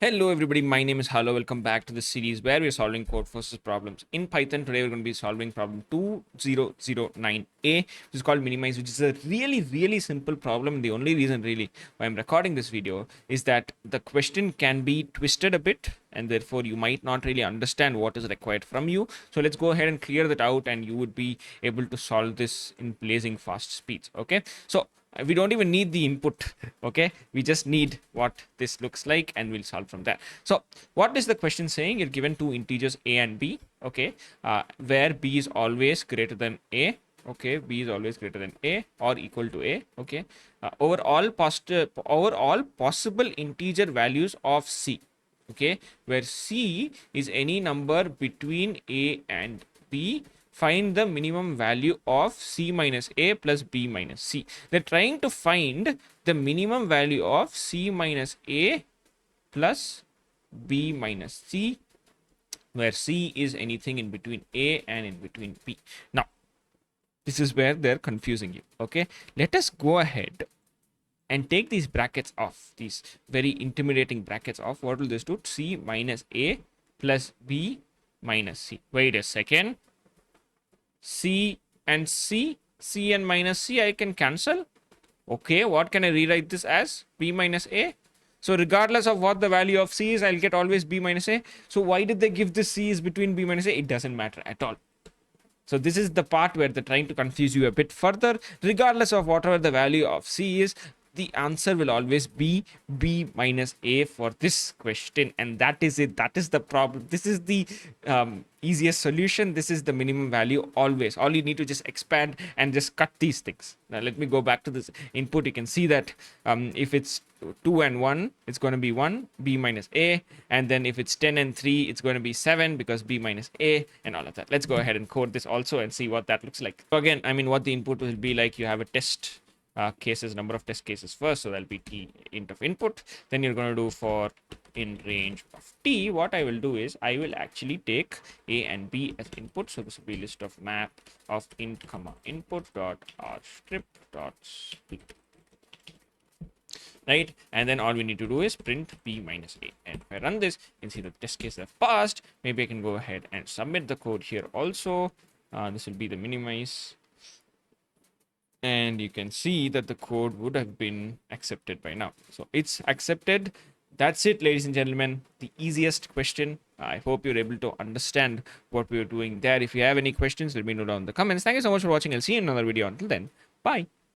Hello everybody, my name is Halo. Welcome back to the series where we're solving Codeforces problems. In Python, today we're going to be solving problem 2009A, which is called minimize, which is a really simple problem. The only reason really why I'm recording this video is that the question can be twisted a bit and therefore you might not really understand what is required from you. So let's go ahead and clear that out and you would be able to solve this in blazing fast speeds. Okay, so we don't even need the input. Okay, we just need what this looks like and we'll solve from there. So what is the question saying? You're given two integers a and b. Okay, where b is always greater than a. Okay, b is always greater than a or equal to a. Okay, over all possible integer values of c. Okay, where c is any number between a and b, find the minimum value of c minus a plus b minus c. They're trying to find the minimum value of c minus a plus b minus c, where c is anything in between a and in between b. Now this is where they're confusing you. Okay, let us go ahead and take these brackets off, these very intimidating brackets off. What will this do? C minus a plus b minus c. Wait a second, c and c, c and minus c I can cancel. Okay, what can I rewrite this as? B minus a. So regardless of what the value of c is, I'll get always b minus a. So why did they give this c is between b minus a? It doesn't matter at all. So this is the part where they're trying to confuse you a bit further. Regardless of whatever the value of c is, the answer will always be b minus a for this question, and that is it. That is the problem. This is the easiest solution. This is the minimum value always. All you need to just expand and just cut these things. Now let me go back to this input. You can see that if it's 2 and 1, it's going to be 1 b minus a, and then if it's 10 and 3, it's going to be 7 because b minus a, and all of that. Let's go ahead and code this also and see what that looks like. So again, I mean, what the input will be like, you have a test cases, number of test cases first, so that'll be t int of input. Then you're going to do for in range of t. What I will do is I will actually take a and b as input. So this will be list of map of int comma input dot r strip dot split, right? And then all we need to do is print b minus a, and if I run this, you can see the test case have passed. Maybe I can go ahead and submit the code here also. This will be the minimize, and you can see that the code would have been accepted by now. So it's accepted. That's it, ladies and gentlemen, the easiest question. I hope you're able to understand what we are doing there. If you have any questions, let me know down in the comments. Thank you so much for watching. I'll see you in another video. Until then, bye.